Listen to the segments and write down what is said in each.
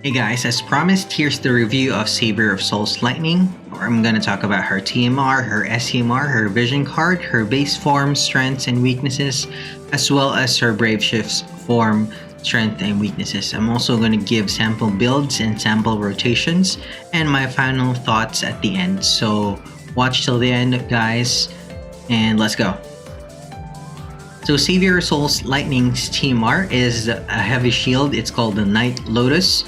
Hey guys, as promised, here's the review of Savior of Souls Lightning. I'm gonna talk about her TMR, her SCMR, her vision card, her base form, strengths and weaknesses, as well as her Brave Shift's form, strength and weaknesses. I'm also gonna give sample builds and sample rotations and my final thoughts at the end. So watch till the end, guys, and let's go. So Savior of Souls Lightning's TMR is a heavy shield. It's called the Night Lotus.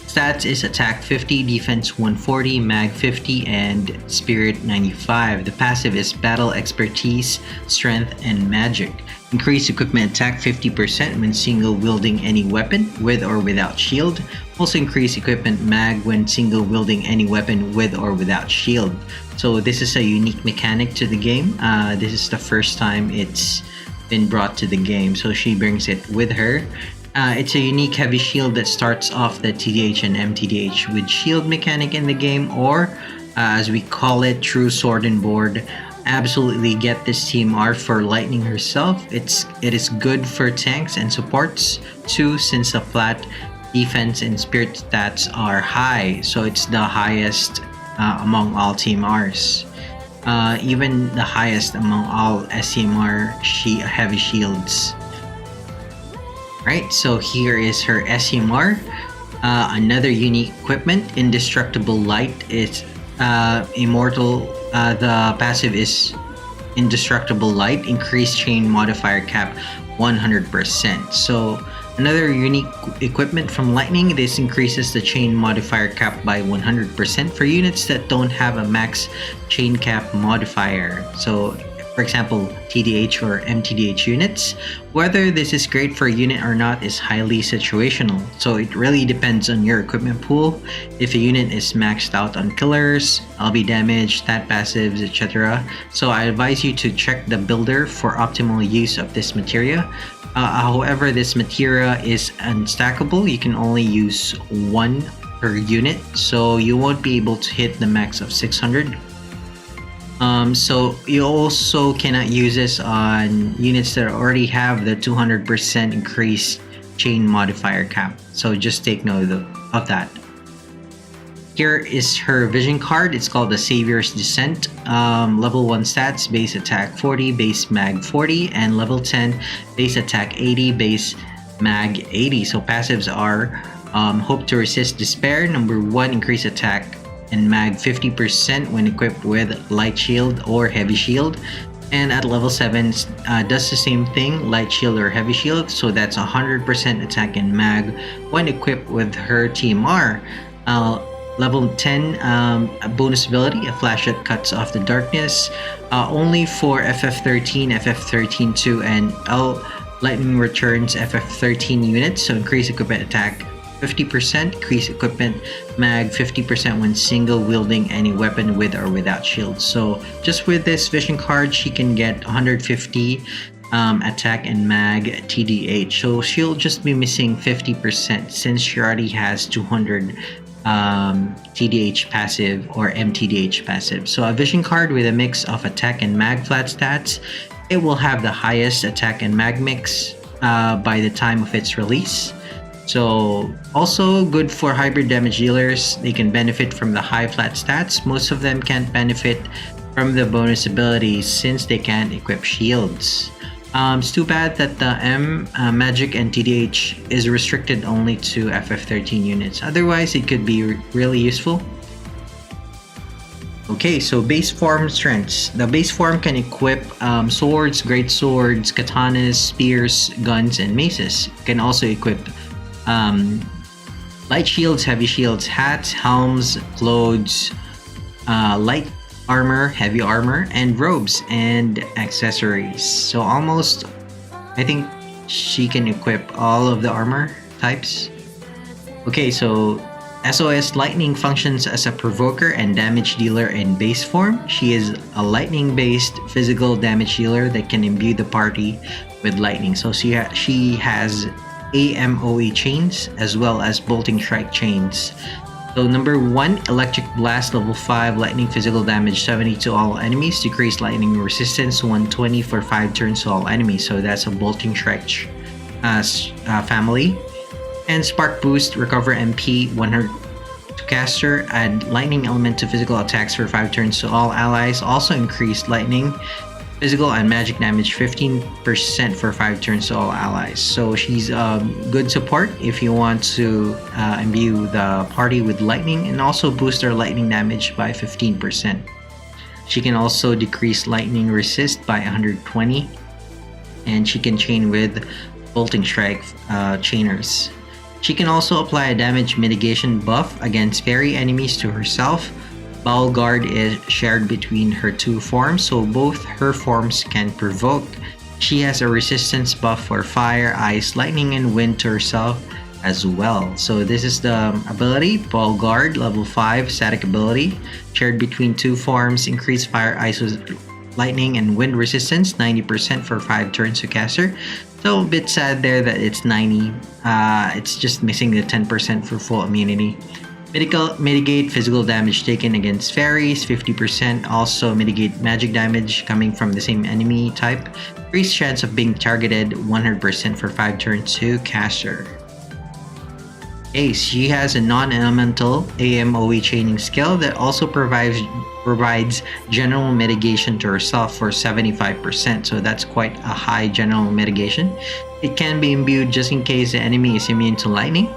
Stats is attack 50, defense 140, mag 50, and spirit 95. The passive is battle expertise, strength, and magic. Increase equipment attack 50% when single wielding any weapon with or without shield. Also increase equipment mag when single wielding any weapon with or without shield. So this is a unique mechanic to the game. This is the first time it's been brought to the game, so she brings it with her. It's a unique heavy shield that starts off the TDH and MTDH with shield mechanic in the game, or as we call it, true sword and board. Absolutely get this TMR for Lightning herself. It is good for tanks and supports too, since the flat defense and spirit stats are high, so it's the highest among all TMRs. Even the highest among all SCMR heavy shields. Right, so here is her SCMR. Another unique equipment, Indestructible Light. It's immortal. The passive is Indestructible Light. Increased chain modifier cap 100%. So another unique equipment from Lightning. This increases the chain modifier cap by 100% for units that don't have a max chain cap modifier. So for example, TDH or MTDH units. Whether this is great for a unit or not is highly situational, so it really depends on your equipment pool. If a unit is maxed out on killers, LB damage, stat passives, etc. So I advise you to check the builder for optimal use of this materia. However, this materia is unstackable. You can only use one per unit, so you won't be able to hit the max of 600. So you also cannot use this on units that already have the 200% increased chain modifier cap. So just take note of that. Here is her vision card. It's called the Savior's Descent. Level 1 stats, base attack 40, base mag 40, and level 10, base attack 80, base mag 80. So passives are Hope to Resist Despair, number 1, increase attack and mag 50% when equipped with light shield or heavy shield, and at level 7 does the same thing, light shield or heavy shield, so that's 100% attack and mag when equipped with her TMR. Level 10 bonus ability, a flash that cuts off the darkness, only for FF13, FF13-2, and Lightning returns FF13 units, so increase equipment attack 50%, increase equipment mag 50% when single wielding any weapon with or without shield. So just with this vision card, she can get 150 attack and mag TDH. So she'll just be missing 50% since she already has 200 TDH passive or MTDH passive. So a vision card with a mix of attack and mag flat stats, it will have the highest attack and mag mix by the time of its release. So also good for hybrid damage dealers. They can benefit from the high flat stats. Most of them can't benefit from the bonus abilities since they can't equip shields. It's too bad that the magic and TDH is restricted only to FF13 units. Otherwise, it could be really useful. Okay, so base form strengths. The base form can equip swords, great swords, katanas, spears, guns, and maces. It can also equip light shields, heavy shields, hats, helms, clothes, light armor, heavy armor, and robes and accessories. So almost, I think she can equip all of the armor types. Okay, so SOS Lightning functions as a provoker and damage dealer in base form. She is a lightning based physical damage dealer that can imbue the party with lightning. So she has AMOE chains as well as bolting strike chains. So number 1, Electric Blast, level 5, lightning physical damage 70 to all enemies, decreased lightning resistance 120 for 5 turns to all enemies. So that's a bolting strike family. And Spark Boost, recover MP 100 to caster, add lightning element to physical attacks for 5 turns to all allies. Also increase lightning, physical, and magic damage 15% for 5 turns to all allies. So she's good support if you want to imbue the party with lightning and also boost their lightning damage by 15%. She can also decrease lightning resist by 120, and she can chain with bolting strike chainers. She can also apply a damage mitigation buff against fairy enemies to herself. Bowl Guard is shared between her 2 forms, so both her forms can provoke. She has a resistance buff for fire, ice, lightning, and wind to herself as well. So this is the ability, Bowl Guard, level 5, static ability, shared between 2 forms, increase fire, ice, lightning, and wind resistance, 90% for 5 turns to caster. So a bit sad there that it's 90. It's just missing the 10% for full immunity. Mitigate physical damage taken against fairies, 50%. Also mitigate magic damage coming from the same enemy type. Increased chance of being targeted, 100% for 5 turns to caster. Ace, she has a non-elemental AMOE chaining skill that also provides general mitigation to herself for 75%, so that's quite a high general mitigation. It can be imbued just in case the enemy is immune to lightning,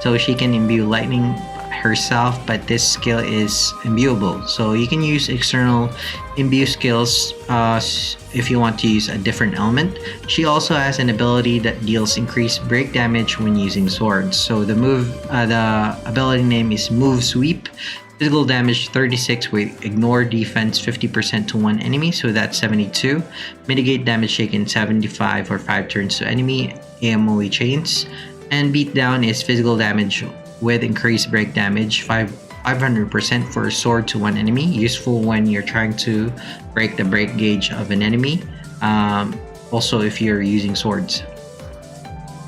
so she can imbue lightning herself, but this skill is imbuable, so you can use external imbue skills if you want to use a different element. She also has an ability that deals increased break damage when using swords. So the ability name is Move Sweep. Physical damage 36 with ignore defense 50% to one enemy, so that's 72. Mitigate damage taken 75 for 5 turns to enemy AMOE chains. And beatdown is physical damage with increased break damage 500% for a sword to one enemy, useful when you're trying to break the break gauge of an enemy, also if you're using swords.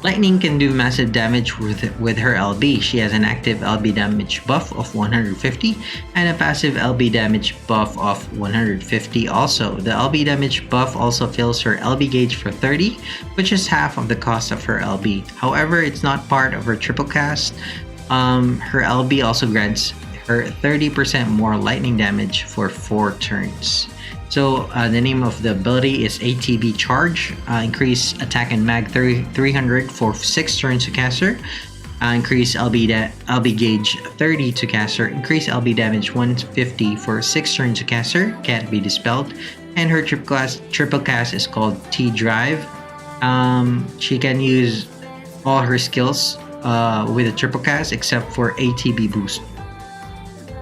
Lightning can do massive damage with her LB. She has an active LB damage buff of 150 and a passive LB damage buff of 150 also. The LB damage buff also fills her LB gauge for 30, which is half of the cost of her LB. However, it's not part of her triple cast. Her LB also grants her 30% more lightning damage for 4 turns. So the name of the ability is ATB Charge. Increase attack and mag 300 for 6 turns to caster. Increase LB gauge 30 to caster. Increase LB damage 150 for 6 turns to caster. Can't be dispelled. And her triple cast is called T-Drive. She can use all her skills with a triple cast except for ATB Boost.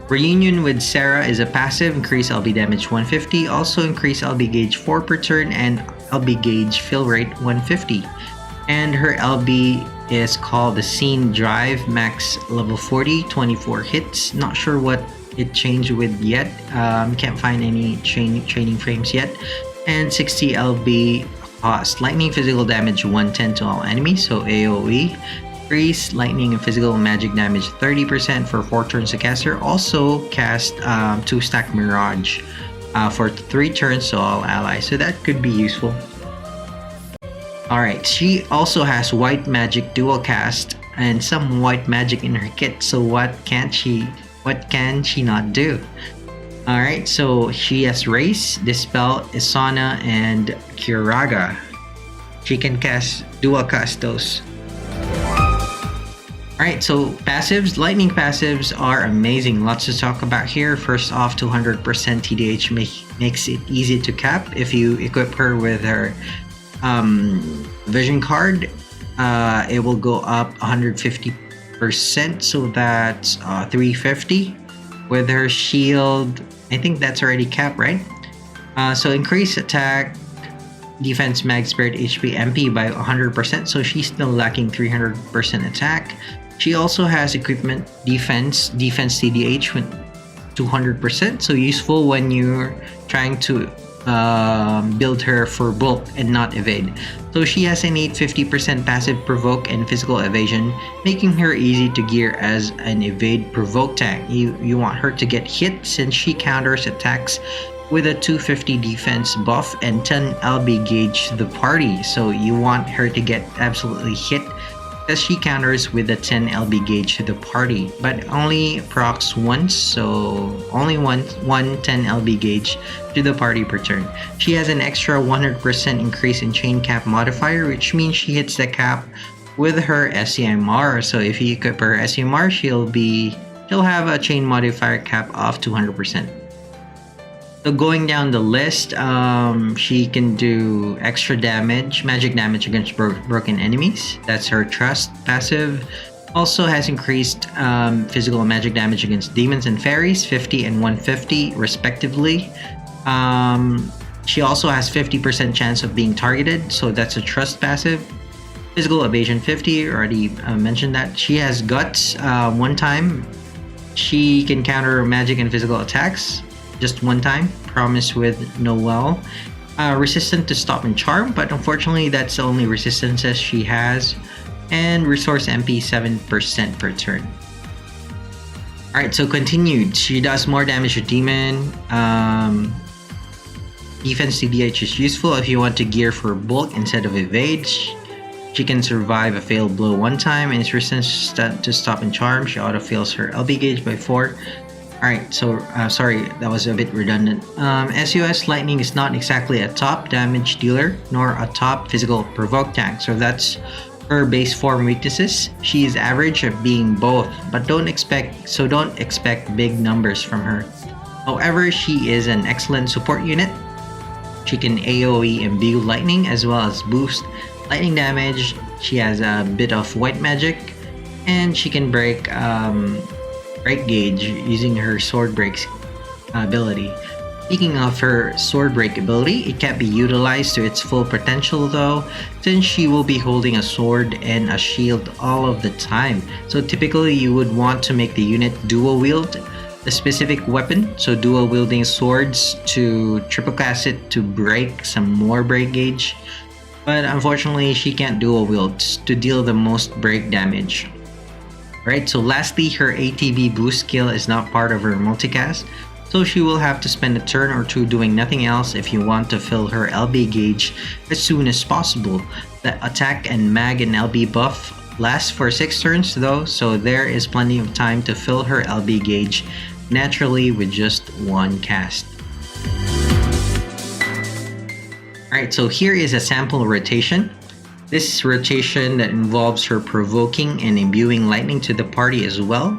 Reunion with Sarah is a passive, increase LB damage 150, also increase LB gauge 4 per turn and LB gauge fill rate 150. And her LB is called the Scene Drive, max level 40, 24 hits. Not sure what it changed with yet. Can't find any training frames yet. And 60 LB cost. Lightning physical damage 110 to all enemies, so AoE. Increase lightning and physical magic damage 30% for 4 turns to caster. Also cast 2-stack Mirage for 3 turns to all allies, so that could be useful. Alright, she also has white magic dual cast and some white magic in her kit, so what can she not do? Alright, so she has Race, Dispel, Isana, and Kiraga. She can dual cast those. Alright, so passives. Lightning passives are amazing. Lots to talk about here. First off, 200% TDH makes it easy to cap. If you equip her with her vision card, it will go up 150%, so that's 350. With her shield, I think that's already capped, right? So increase attack, defense, mag, spirit, HP, MP by 100%, so she's still lacking 300% attack. She also has equipment defense TDH with 200%, so useful when you're trying to build her for bulk and not evade. So she has an 850% passive provoke and physical evasion, making her easy to gear as an evade provoke tank. You want her to get hit since she counters attacks with a 250 defense buff and 10 LB gauge to the party. So you want her to get absolutely hit As she counters with a 10 LB gauge to the party, but only procs once, so only one 10 LB gauge to the party per turn. She has an extra 100% increase in chain cap modifier, which means she hits the cap with her SEMR. So if you equip her SEMR, she'll have a chain modifier cap of 200%. So going down the list, she can do extra damage, magic damage against broken enemies. That's her trust passive. Also has increased physical and magic damage against demons and fairies, 50 and 150 respectively. She also has 50% chance of being targeted, so that's a trust passive. Physical evasion 50, already mentioned that. She has guts one time. She can counter magic and physical attacks just one time, promise with Noel. Resistant to stop and charm, but unfortunately that's the only resistances she has. And resource MP 7% per turn. Alright, so continued. She does more damage to demon. Defense TBH is useful if you want to gear for bulk instead of evade. She can survive a failed blow one time and is resistant to stop and charm. She auto-fails her LB gauge by 4. Alright, so sorry, that was a bit redundant. SUS Lightning is not exactly a top damage dealer nor a top physical provoke tank, so that's her base form weaknesses. She is average at being both, but don't expect big numbers from her. However, she is an excellent support unit. She can AoE imbue lightning as well as boost lightning damage. She has a bit of white magic, and she can break gauge using her sword breaks ability. Speaking of her sword break ability, it can't be utilized to its full potential though, since she will be holding a sword and a shield all of the time. So typically you would want to make the unit dual wield the specific weapon, so dual wielding swords to triple cast it to break some more break gauge. But unfortunately she can't dual wield to deal the most break damage. Right, so lastly, her ATB boost skill is not part of her multicast, so she will have to spend a turn or two doing nothing else if you want to fill her LB gauge as soon as possible. The attack and mag and LB buff lasts for 6 turns though, so there is plenty of time to fill her LB gauge naturally with just one cast. Alright, so here is a sample rotation. This rotation that involves her provoking and imbuing lightning to the party as well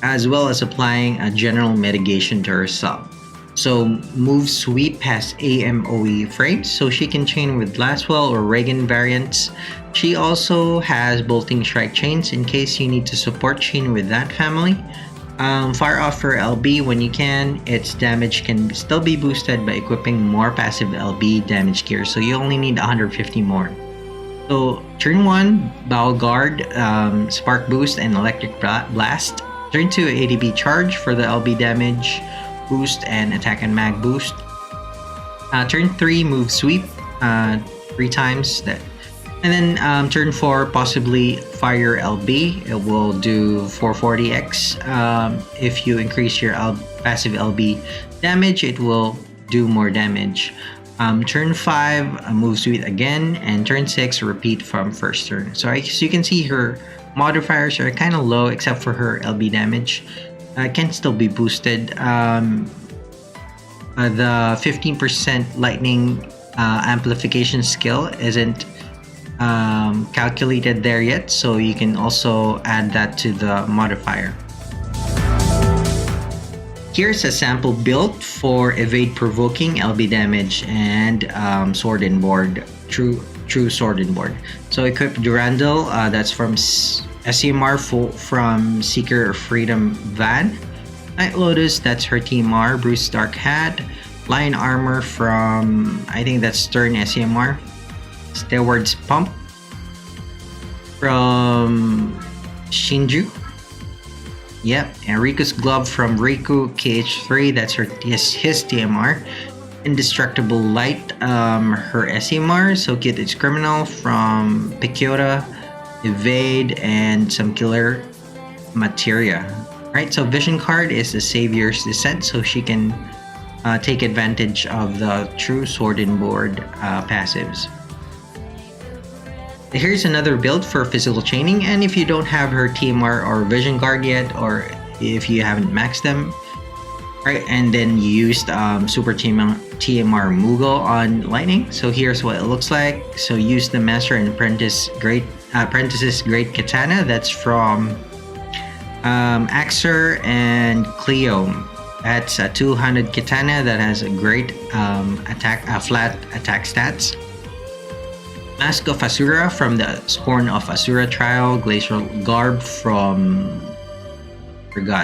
as applying a general mitigation to herself. So move sweep has AMOE frames, so she can chain with Laswell or Reagan variants. She also has bolting strike chains in case you need to support chain with that family. Fire off her LB when you can. Its damage can still be boosted by equipping more passive LB damage gear, so you only need 150 more. So turn 1, Bow Guard, Spark Boost, and Electric Blast. Turn 2, ADB Charge for the LB damage boost and Attack and Mag boost. Turn 3, Move Sweep, 3 times that. And then turn 4, possibly Fire LB. It will do 440x. If you increase your passive LB damage, it will do more damage. Turn 5, move sweep again, and turn 6, repeat from first turn. So as you can see, her modifiers are kind of low except for her LB damage. Can still be boosted. The 15% lightning amplification skill isn't calculated there yet, so you can also add that to the modifier. Here's a sample build for evade provoking LB damage and sword and board, true sword and board. So equip Durandal, that's from SEMR from Seeker of Freedom Van. Night Lotus, that's her TMR. Bruce Dark Hat. Lion Armor from, I think that's Stern SEMR. Stewards Pump from Shinju. Yep, and Riku's Glove from Riku KH3, that's his TMR. Indestructible Light, her SEMR. So Kid is Criminal from Pikyota, Evade, and some Killer Materia. Right, so Vision Card is the Savior's Descent, so she can take advantage of the true Sword and Board passives. Here's another build for physical chaining, and if you don't have her TMR or Vision Guard yet, or if you haven't maxed them, right, and then you used Super TMR Mugo on Lightning. So here's what it looks like. So use the Master and Apprentice's Great Katana. That's from Axer and Cleo. That's a 200 katana that has a great flat attack stats. Mask of Asura from the Scorn of Asura trial. Glacial Garb from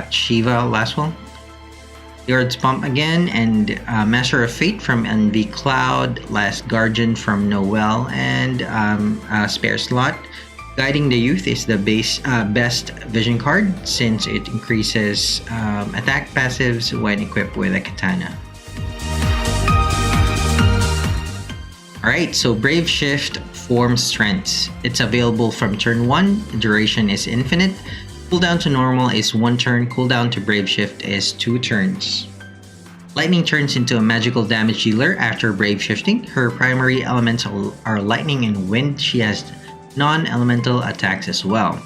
Shiva last one. Yard's Pump again, and Master of Fate from Envy Cloud. Last Guardian from Noel, and Spare Slot. Guiding the Youth is the best vision card since it increases attack passives when equipped with a katana. Alright, so Brave Shift Form Strengths. It's available from turn 1, duration is infinite. Cooldown to normal is 1 turn, cooldown to Brave Shift is 2 turns. Lightning turns into a magical damage dealer after Brave Shifting. Her primary elemental are lightning and wind. She has non-elemental attacks as well.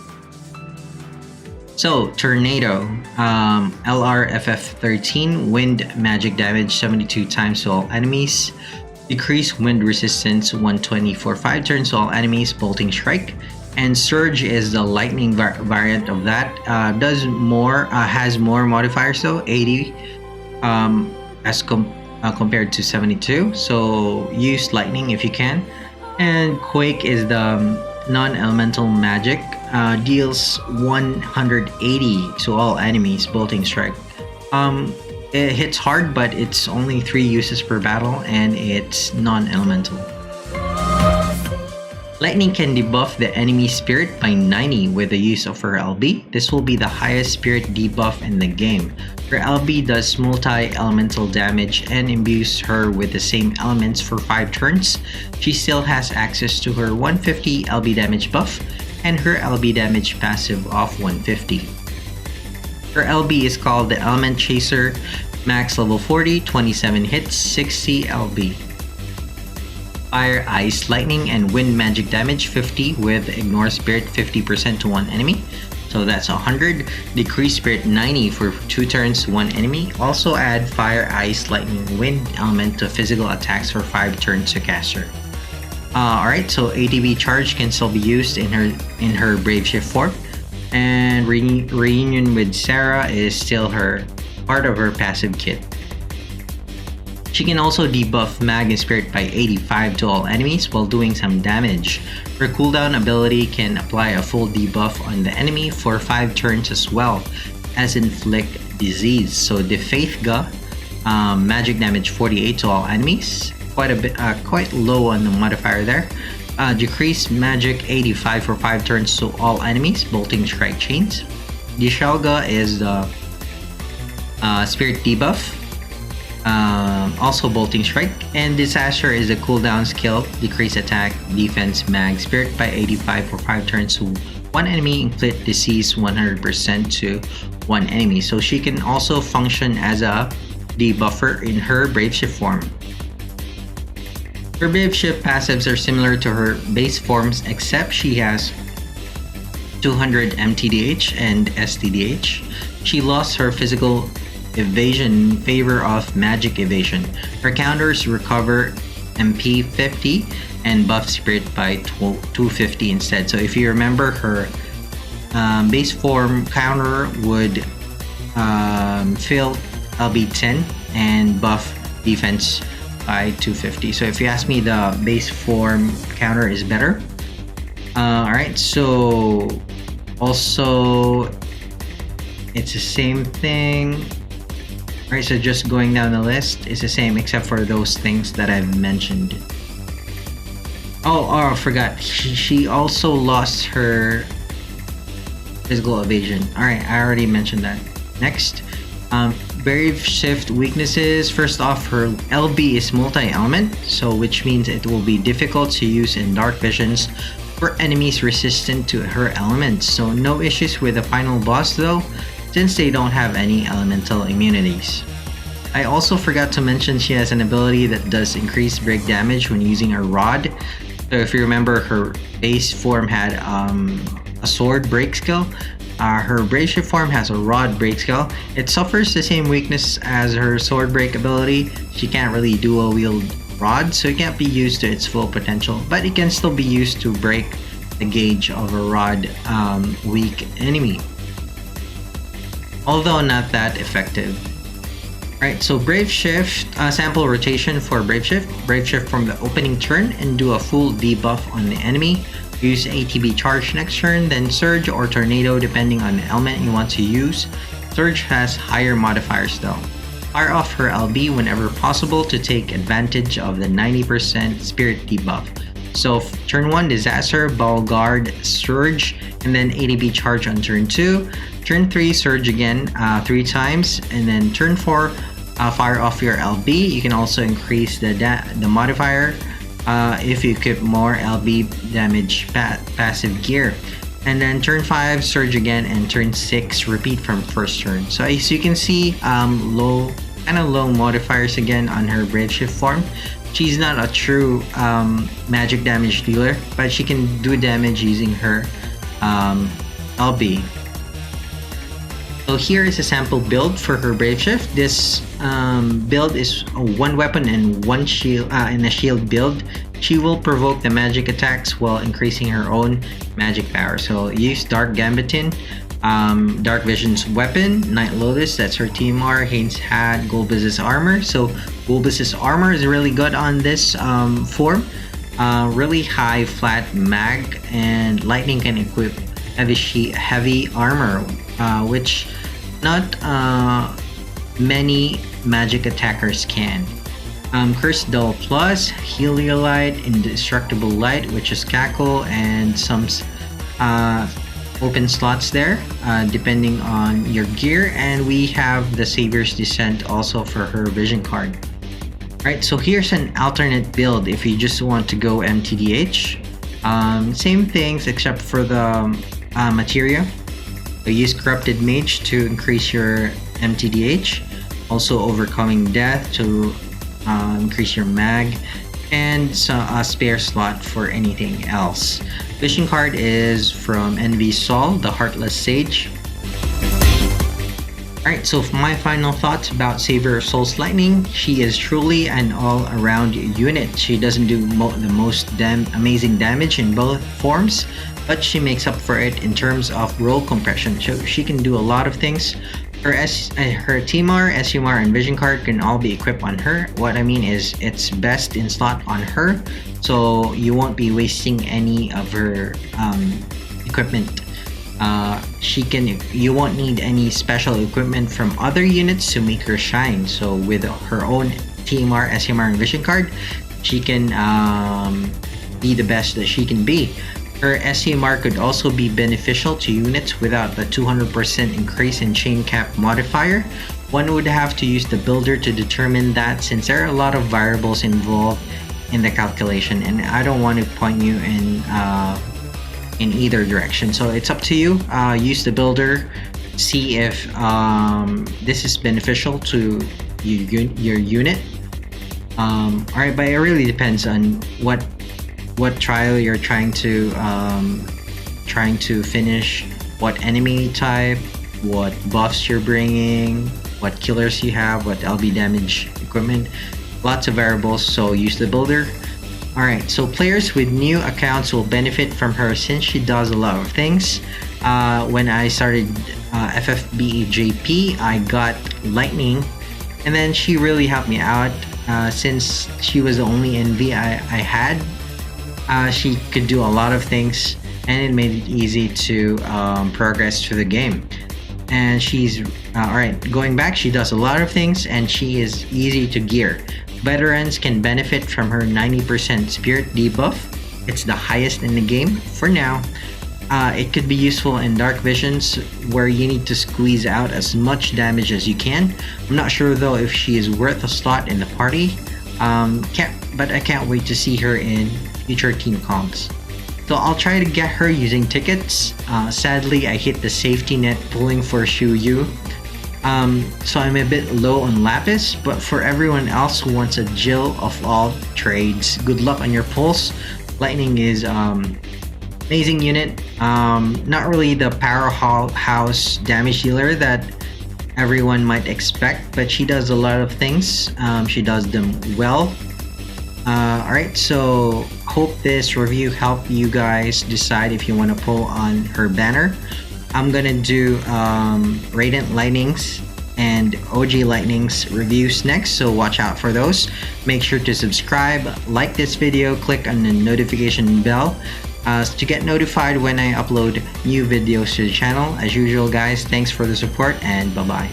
So, Tornado, LRFF13, wind magic damage 72 times to all enemies. Decrease wind resistance 120 for 5 turns to all enemies, bolting strike. And Surge is the lightning variant of that. Has more modifiers though, 80 compared to 72. So use lightning if you can. And Quake is the non-elemental magic. Deals 180 to all enemies, bolting strike. It hits hard, but it's only 3 uses per battle, and it's non-elemental. Lightning can debuff the enemy spirit by 90 with the use of her LB. This will be the highest spirit debuff in the game. Her LB does multi-elemental damage and imbues her with the same elements for 5 turns. She still has access to her 150 LB damage buff and her LB damage passive of 150. Her LB is called the Element Chaser, max level 40, 27 hits, 60 LB. Fire, Ice, Lightning, and Wind magic damage 50 with Ignore Spirit 50% to one enemy. So that's 100. Decrease Spirit 90 for 2 turns to one enemy. Also add Fire, Ice, Lightning, Wind element to physical attacks for 5 turns to caster. Alright, so ATB charge can still be used in her Brave Shift form. And Reunion with Sarah is still part of her passive kit. She can also debuff Mag and Spirit by 85 to all enemies while doing some damage. Her cooldown ability can apply a full debuff on the enemy for 5 turns as well as Inflict Disease. So the Faith Ga, magic damage 48 to all enemies. Quite low on the modifier there. Decrease magic 85 for 5 turns to all enemies, bolting strike chains. Dishalga is the spirit debuff, also bolting strike. And Disaster is a cooldown skill, decrease attack, defense, mag, spirit by 85 for 5 turns to one enemy, inflict disease 100% to one enemy. So she can also function as a debuffer in her Brave Shift form. Her Brave Shift passives are similar to her base forms, except she has 200 MTDH and STDH. She lost her physical evasion in favor of magic evasion. Her counters recover MP 50 and buff spirit by 250 instead. So if you remember, her base form counter would fill LB 10 and buff defense by 250. So if you ask me, the base form counter is better. Alright, so also it's the same thing. Alright, so just going down the list, it's the same except for those things that I've mentioned. I forgot. She also lost her physical evasion. Alright, I already mentioned that. Next, Brave Shift weaknesses. First off, her LB is multi-element, so which means it will be difficult to use in dark visions for enemies resistant to her elements. So no issues with the final boss though, since they don't have any elemental immunities. I also forgot to mention she has an ability that does increase break damage when using a rod. So if you remember, her base form had a sword break skill. Her brave shift form has a rod break skill. It suffers the same weakness as her sword break ability. She can't really dual wield rod, so it can't be used to its full potential, but it can still be used to break the gauge of a rod weak enemy, although not that effective. Alright, so Brave Shift, sample rotation for Brave Shift. Brave Shift from the opening turn and do a full debuff on the enemy. Use ATB Charge next turn, then Surge or Tornado depending on the element you want to use. Surge has higher modifiers though. Fire off her LB whenever possible to take advantage of the 90% Spirit debuff. So turn 1, Disaster, Ball Guard, Surge, and then ATB Charge on turn 2. Turn 3, Surge again 3 times, and then turn 4, fire off your LB. You can also increase the modifier if you equip more LB damage passive gear. And then turn 5, Surge again, and turn 6, repeat from first turn. So as you can see, low modifiers again on her Brave Shift form. She's not a true magic damage dealer, but she can do damage using her LB. So here is a sample build for her Brave Shift. This build is a one weapon and one shield and a shield build. She will provoke the magic attacks while increasing her own magic power. So use Dark Gambitin, Dark Vision's weapon, Night Lotus, that's her TMR, Hane's Hat, Golbez's armor. So Golbez's armor is really good on this form. Really high flat mag, and Lightning can equip heavy armor, which not many magic attackers can. Cursed Dull Plus, Heliolite, Indestructible Light, which is Cackle, and some open slots there depending on your gear. And we have the Savior's Descent also for her vision card. Alright, so here's an alternate build if you just want to go MTDH. Same things except for the materia. So use Corrupted Mage to increase your MTDH. Also Overcoming Death to increase your mag. And a spare slot for anything else. Vision card is from Envy Sol, the Heartless Sage. Alright, so for my final thoughts about Savior of Souls Lightning, she is truly an all-around unit. She doesn't do the most amazing damage in both forms, but she makes up for it in terms of roll compression. So she can do a lot of things. Her TMR, SUMR, and Vision card can all be equipped on her. What I mean is it's best in slot on her, so you won't be wasting any of her equipment. You won't need any special equipment from other units to make her shine. So with her own TMR, SMR, and Vision card, she can be the best that she can be. Her SCMR could also be beneficial to units without the 200% increase in chain cap modifier. One would have to use the builder to determine that, since there are a lot of variables involved in the calculation, and I don't want to point you in either direction. So it's up to you. Use the builder, see if this is beneficial to your unit. Alright, but it really depends on what trial you're trying to finish, what enemy type, what buffs you're bringing, what killers you have, what LB damage equipment. Lots of variables, so use the builder. Alright, so players with new accounts will benefit from her since she does a lot of things. When I started FFBE JP, I got Lightning, and then she really helped me out since she was the only NV I had. She could do a lot of things, and it made it easy to progress through the game. And she's alright, going back, she does a lot of things, and she is easy to gear. Veterans can benefit from her 90% Spirit debuff. It's the highest in the game for now. It could be useful in Dark Visions, where you need to squeeze out as much damage as you can. I'm not sure though if she is worth a slot in the party. But I can't wait to see her in future team comps. So I'll try to get her using tickets. Sadly, I hit the safety net pulling for Shu Yu. So I'm a bit low on Lapis, but for everyone else who wants a Jill of all trades, good luck on your pulls. Lightning is amazing unit. Not really the powerhouse damage dealer that everyone might expect, but she does a lot of things. She does them well. Alright, so hope this review helped you guys decide if you want to pull on her banner. I'm gonna do Radiant Lightnings and OG Lightnings reviews next, so watch out for those. Make sure to subscribe, like this video, click on the notification bell to get notified when I upload new videos to the channel. As usual guys, thanks for the support and bye-bye.